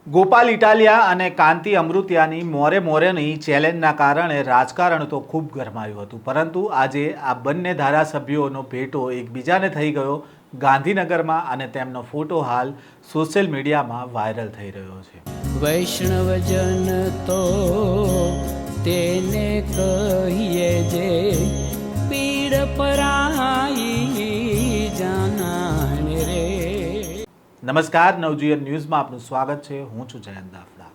ગોપાલ ઇટાલિયા અને કાંતિ અમૃતિયાની મોરે મોરેની ચેલેન્જના કારણે રાજકારણ તો ખૂબ ગરમાયું હતું, પરંતુ આજે આ બંને ધારાસભ્યોનો ભેટો એકબીજાને થઈ ગયો ગાંધીનગરમાં અને તેમનો ફોટો હાલ સોશિયલ મીડિયામાં વાયરલ થઈ રહ્યો છે। વૈષ્ણવજન તો તેને કહીએ જે પીડ પરાઈ જાનાને રે। નમસ્કાર, નવજીવન ન્યૂઝમાં આપનું સ્વાગત છે। હું છું જયંત દાફડા।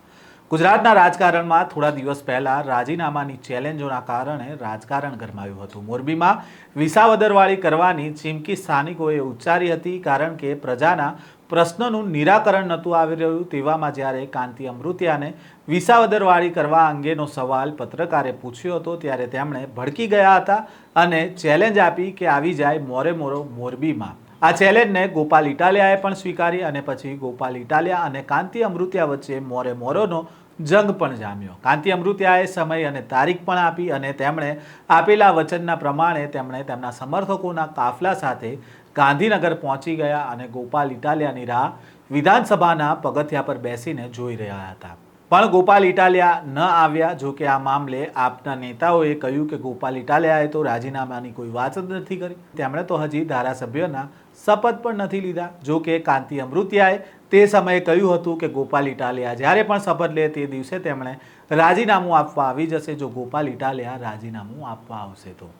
ગુજરાતના રાજકારણમાં થોડા દિવસ પહેલા રાજીનામાની ચેલેન્જોના કારણે રાજકારણ ગરમાયું હતું। મોરબીમાં વિસાવદરવાળી કરવાની ચીમકી સ્થાનિકોએ ઉચ્ચારી હતી, કારણ કે પ્રજાના પ્રશ્નોનું નિરાકરણ નહોતું આવી રહ્યું। તેવામાં જ્યારે કાંતિ અમૃતિયાને વિસાવદરવાળી કરવા અંગેનો સવાલ પત્રકારે પૂછ્યો હતો, ત્યારે તેમણે ભડકી ગયા હતા અને ચેલેન્જ આપી કે આવી જાય મોરે મોરો મોરબીમાં। આ ચેલેન્જને ગોપાલ ઇટાલિયાએ પણ સ્વીકારી અને પછી ગોપાલ ઇટાલિયા અને કાંતિ અમૃતિયા વચ્ચે મોરે મોરોનો જંગ પણ જામ્યો। કાંતિ અમૃતિયાએ સમય અને તારીખ પણ આપી અને તેમણે આપેલા વચનના પ્રમાણે તેમણે તેમના સમર્થકોના કાફલા સાથે ગાંધીનગર પહોંચી ગયા અને ગોપાલ ઇટાલિયાની રાહ વિધાનસભાના પગથિયા પર બેસીને જોઈ રહ્યા હતા, પણ ગોપાલ ઇટાલિયા ન આવ્યા। જો કે આ મામલે આપના નેતાઓએ કહ્યું કે ગોપાલ ઇટાલિયાએ તો રાજીનામાની કોઈ વાત જ નથી કરી, તેમણે તો હજી ધારાસભ્યના શપથ પણ નથી લીધા। જો કે કાંતિ અમૃતિયાએ તે સમયે કહ્યું હતું કે ગોપાલ ઇટાલિયા જ્યારે પણ શપથ લે તે દિવસે તેમણે રાજીનામું આપવા આવી જશે, જો ગોપાલ ઇટાલિયા રાજીનામું આપવા આવશે તો।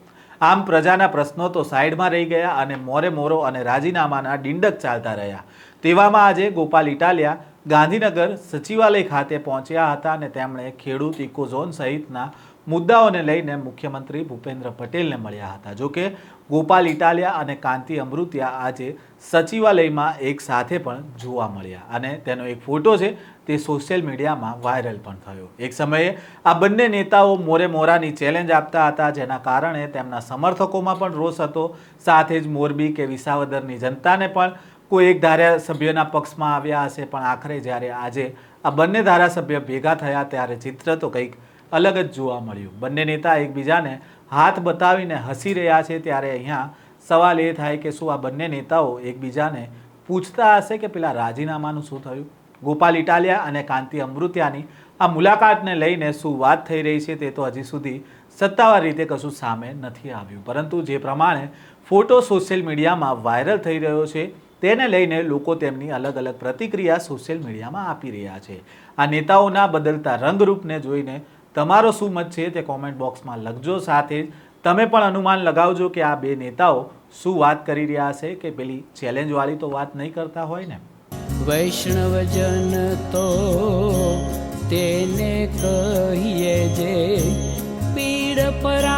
આમ પ્રજાના પ્રશ્નો તો સાઈડમાં રહી ગયા અને મોરે મોરો અને રાજીનામાના ડિંડક ચાલતા રહ્યા। તેવામાં આજે ગોપાલ ઇટાલિયા ગાંધીનગર સચિવાલય ખાતે પહોંચ્યા હતા અને તેમણે ખેડૂત ઇકોઝોન સહિતના મુદ્દાઓને લઈને મુખ્યમંત્રી ભૂપેન્દ્ર પટેલને મળ્યા હતા। જો કે ગોપાલ ઇટાલિયા અને કાંતિ અમૃતિયા આજે સચિવાલયમાં એક સાથે પણ જોવા મળ્યા અને તેનો એક ફોટો છે તે સોશિયલ મીડિયામાં વાયરલ પણ થયો। એક સમયે આ બંને નેતાઓ મોરે મોરાની ચેલેન્જ આપતા હતા, જેના કારણે તેમના સમર્થકોમાં પણ રોષ હતો, સાથે જ મોરબી કે વિસાવદરની જનતાને પણ કોઈ એક ધારાસભ્યના પક્ષમાં આવ્યા હશે, પણ આખરે જ્યારે આજે આ બંને ધારાસભ્ય ભેગા થયા ત્યારે ચિત્ર તો કંઈક અલગ જ જોવા મળ્યું। બંને નેતા એકબીજાને હાથ બતાવીને હસી રહ્યા છે, ત્યારે અહીંયા સવાલ એ થાય કે શું આ બંને નેતાઓ એકબીજાને પૂછતા હશે કે પેલા રાજીનામાનું શું થયું? ગોપાલ ઇટાલિયા અને કાંતિ અમૃતિયાની આ મુલાકાતને લઈને શું વાત થઈ રહી છે તે તો હજી સુધી સત્તાવાર રીતે કશું સામે નથી આવ્યું, પરંતુ જે પ્રમાણે ફોટો સોશિયલ મીડિયામાં વાયરલ થઈ રહ્યો છે તેને લઈને લોકો તેમની અલગ અલગ પ્રતિક્રિયા સોશિયલ મીડિયામાં આપી રહ્યા છે। આ નેતાઓના બદલતા રંગરૂપને જોઈને તમારો શું મત છે તે કોમેન્ટ બોક્સમાં લખજો। સાથે જ તમે પણ અનુમાન લગાવજો કે આ બે નેતાઓ શું વાત કરી રહ્યા છે, કે પેલી ચેલેન્જવાળી તો વાત નહીં કરતા હોય ને। વૈષ્ણવજન તો તેને કહીએ જે પીડ પરાઈ।